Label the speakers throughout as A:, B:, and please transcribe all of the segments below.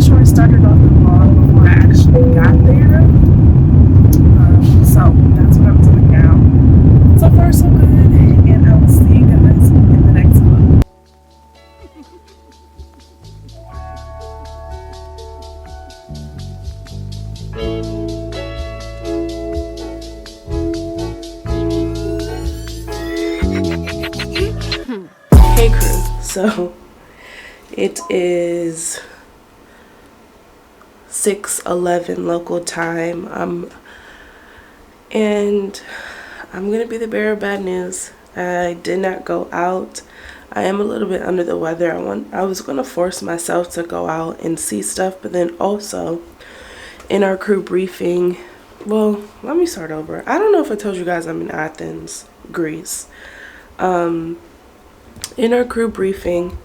A: sure I started off the vlog before I actually got there. So that's what I'm doing now. So far so good, and I will see you guys in the next vlog. Hey crew, so it is 6:11 local time, and I'm gonna be the bearer of bad news. I did not go out. I am a little bit under the weather. I was gonna force myself to go out and see stuff, but then also in our crew briefing, well, let me start over. I don't know if I told you guys I'm in Athens, Greece. In our crew briefing,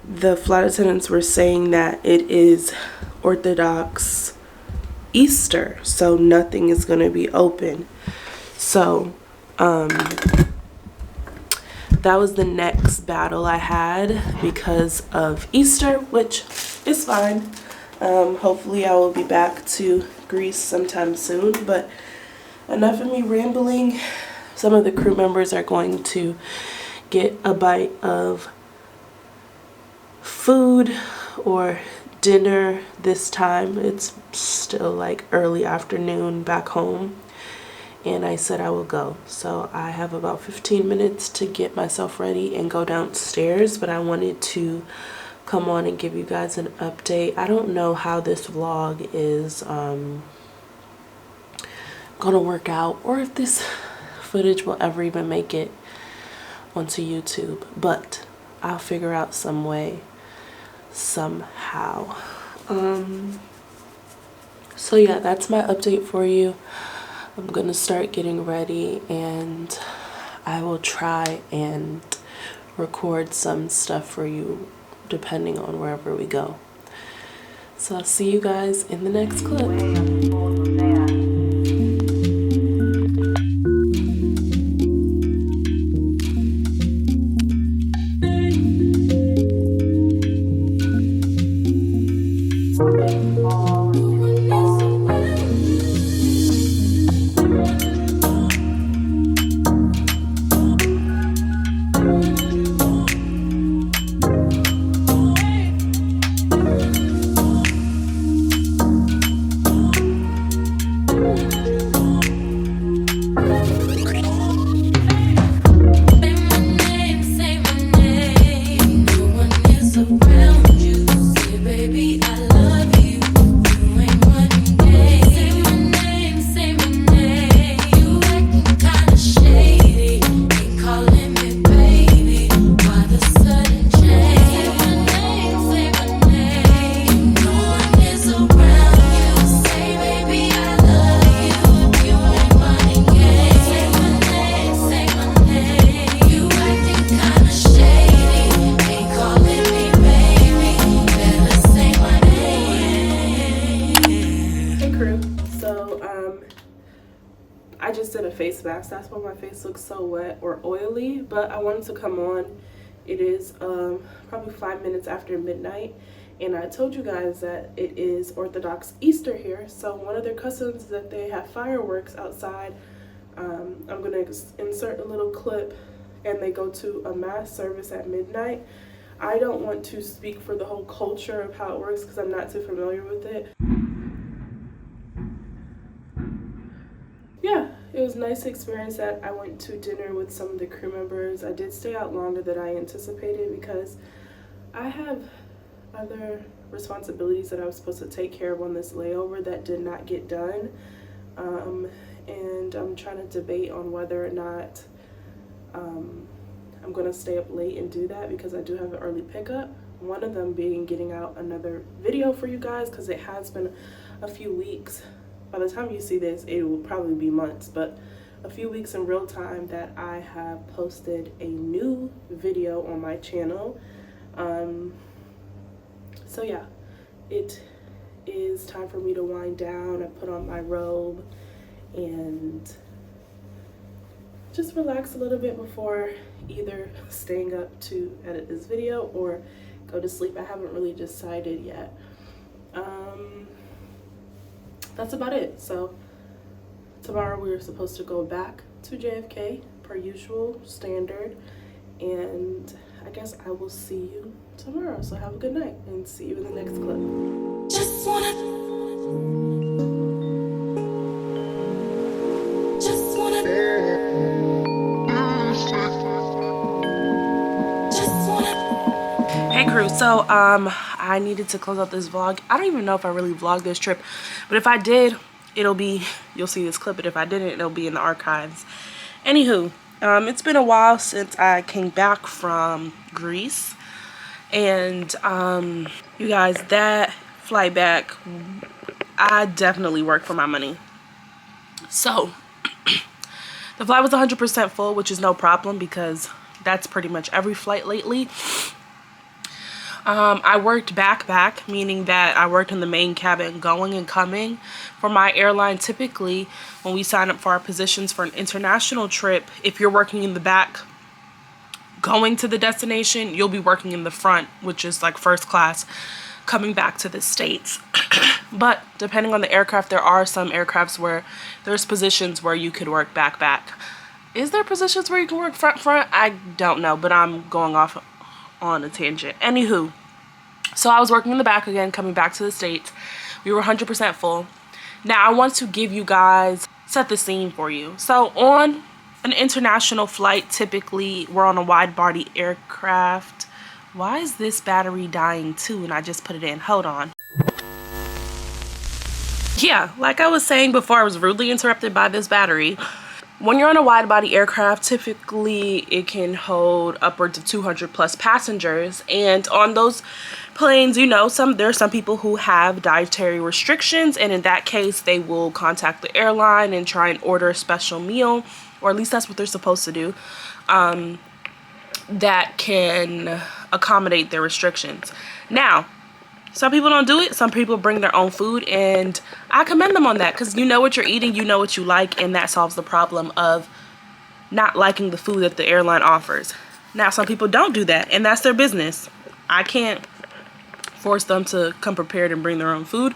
A: the flight attendants were saying that it is Orthodox Easter, so nothing is going to be open. So that was the next battle I had because of Easter, which is fine. Hopefully I will be back to Greece sometime soon, but enough of me rambling. Some of the crew members are going to get a bite of food or dinner this time. It's still like early afternoon back home, and I said I will go. So I have about 15 minutes to get myself ready and go downstairs, but I wanted to come on and give you guys an update. I don't know how this vlog is gonna work out, or if this footage will ever even make it onto YouTube, but I'll figure out some way somehow. So yeah, that's my update for you. I'm gonna start getting ready, and I will try and record some stuff for you depending on wherever we go. So I'll see you guys in the next clip. I just did a face mask. That's why my face looks so wet or oily, but I wanted to come on. It is probably 5 minutes after midnight, and I told you guys that it is Orthodox Easter here. So one of their customs is that they have fireworks outside. I'm gonna insert a little clip, and they go to a mass service at midnight. I don't want to speak for the whole culture of how it works because I'm not too familiar with it. Yeah, it was a nice experience that I went to dinner with some of the crew members. I did stay out longer than I anticipated because I have other responsibilities that I was supposed to take care of on this layover that did not get done. And I'm trying to debate on whether or not I'm going to stay up late and do that because I do have an early pickup. One of them being getting out another video for you guys because it has been a few weeks. By the time you see this, it will probably be months, but a few weeks in real time that I have posted a new video on my channel. So yeah, it is time for me to wind down. I put on my robe and just relax a little bit before either staying up to edit this video or go to sleep. I haven't really decided yet. that's about it. So tomorrow we're supposed to go back to JFK per usual standard, and I guess I will see you tomorrow. So have a good night and see you in the next clip. Just wanna Hey crew, so I needed to close out this vlog. I don't even know if I really vlogged this trip, but if I did, you'll see this clip, but if I didn't, it'll be in the archives. Anywho, it's been a while since I came back from Greece, and you guys, that flight back, I definitely worked for my money. So the flight was 100% full, which is no problem because that's pretty much every flight lately. I worked back, meaning that I worked in the main cabin going and coming. For my airline, typically when we sign up for our positions for an international trip, if you're working in the back going to the destination, you'll be working in the front, which is like first class, coming back to the States. But depending on the aircraft, there are some aircrafts where there's positions where you could work back. Is there positions where you can work front? I don't know, but I'm going off on a tangent. Anywho, so I was working in the back again, coming back to the States. We were 100% full. Now I want to give you guys, set the scene for you. So on an international flight, typically we're on a wide body aircraft. Why is this battery dying too? And I just put it in. Hold on. Yeah, like I was saying before, I was rudely interrupted by this battery. When you're on a wide body aircraft, typically it can hold upwards of 200 plus passengers. And on those planes, you know, there are some people who have dietary restrictions. And in that case, they will contact the airline and try and order a special meal, or at least that's what they're supposed to do, that can accommodate their restrictions. Now, some people don't do it. Some people bring their own food, and I commend them on that because you know what you're eating, you know what you like, and that solves the problem of not liking the food that the airline offers. Now, some people don't do that, and that's their business. I can't force them to come prepared and bring their own food.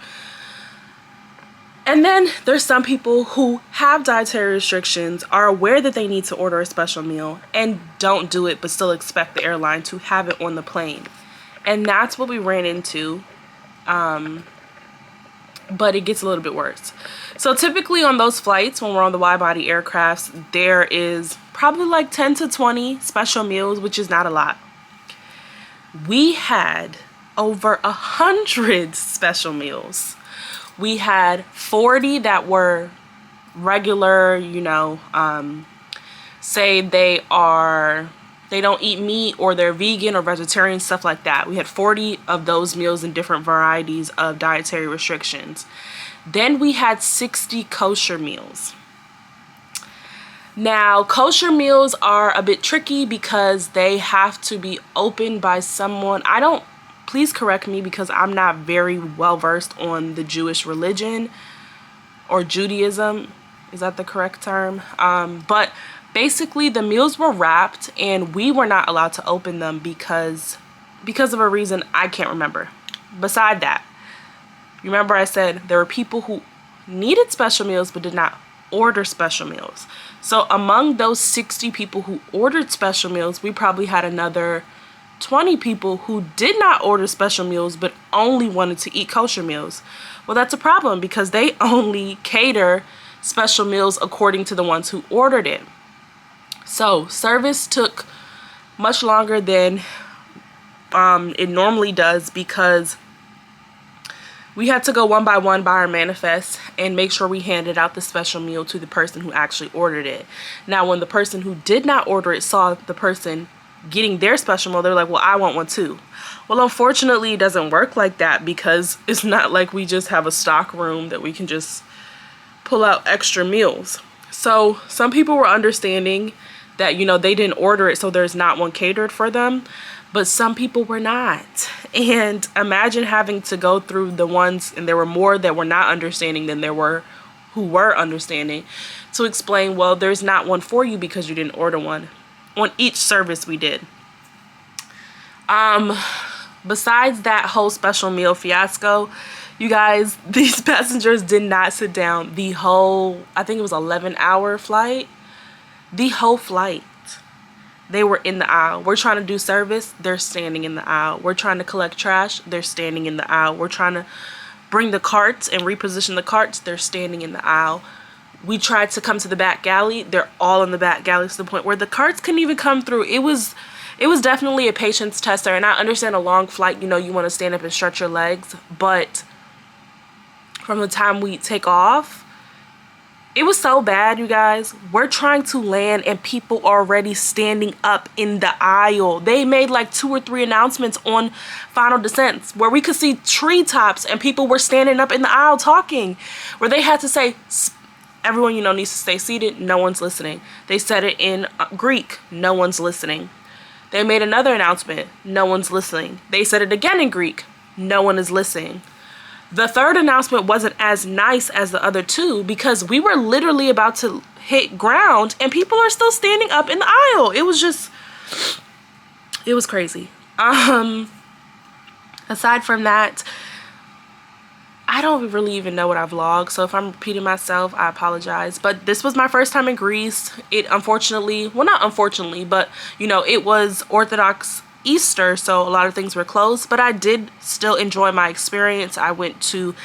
A: And then there's some people who have dietary restrictions, are aware that they need to order a special meal, and don't do it, but still expect the airline to have it on the plane. And that's what we ran into, but it gets a little bit worse. So typically on those flights, when we're on the wide body aircrafts, there is probably like 10 to 20 special meals, which is not a lot. We had over 100 special meals. We had 40 that were regular, you know, say they don't eat meat or they're vegan or vegetarian, stuff like that. We had 40 of those meals in different varieties of dietary restrictions. Then we had 60 kosher meals. Now, kosher meals are a bit tricky because they have to be opened by someone. Please correct me because I'm not very well versed on the Jewish religion or Judaism. Is that the correct term? But basically, the meals were wrapped and we were not allowed to open them because of a reason I can't remember. Beside that, remember I said there were people who needed special meals but did not order special meals. So among those 60 people who ordered special meals, we probably had another 20 people who did not order special meals but only wanted to eat kosher meals. Well, that's a problem because they only cater special meals according to the ones who ordered it. So service took much longer than it normally does because we had to go one by one by our manifest and make sure we handed out the special meal to the person who actually ordered it. Now, when the person who did not order it saw the person getting their special meal, they're like, well, I want one too. Well, unfortunately, it doesn't work like that because it's not like we just have a stock room that we can just pull out extra meals. So some people were understanding that, you know, they didn't order it, so there's not one catered for them, but some people were not. And imagine having to go through the ones, and there were more that were not understanding than there were who were understanding, to explain, well, there's not one for you because you didn't order one. On each service we did. Besides that whole special meal fiasco, You guys, these passengers did not sit down the whole, I think it was 11-hour flight. The whole flight. They were in the aisle. We're trying to do service, they're standing in the aisle. We're trying to collect trash, they're standing in the aisle. We're trying to bring the carts and reposition the carts, they're standing in the aisle. We tried to come to the back galley, they're all in the back galley, to the point where the carts couldn't even come through. It was definitely a patience tester, and I understand a long flight, you know, you want to stand up and stretch your legs, but from the time we take off, it was so bad, you guys. We're trying to land and people are already standing up in the aisle. They made like 2 or 3 announcements on final descents where we could see treetops and people were standing up in the aisle talking, where they had to say, everyone, you know, needs to stay seated. No one's listening. They said it in Greek. No one's listening. They made another announcement. No one's listening. They said it again in Greek. No one is listening. The third announcement wasn't as nice as the other 2 because we were literally about to hit ground and people are still standing up in the aisle. It was crazy. Aside from that, I don't really even know what I vlogged, so if I'm repeating myself, I apologize. But this was my first time in Greece. It unfortunately, well, not unfortunately, but you know, it was Orthodox Easter, so a lot of things were closed, but I did still enjoy my experience. I went to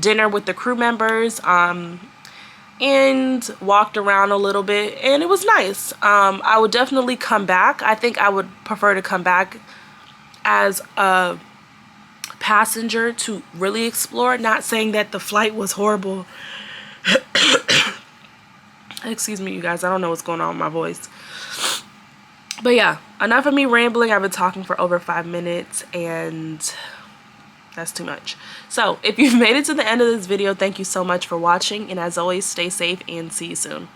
A: dinner with the crew members and walked around a little bit, and it was nice. I would definitely come back. I think I would prefer to come back as a passenger to really explore. Not saying that the flight was horrible. Excuse me, you guys, I don't know what's going on with my voice. But yeah, enough of me rambling. I've been talking for over 5 minutes and that's too much. So if you've made it to the end of this video, thank you so much for watching. And as always, stay safe and see you soon.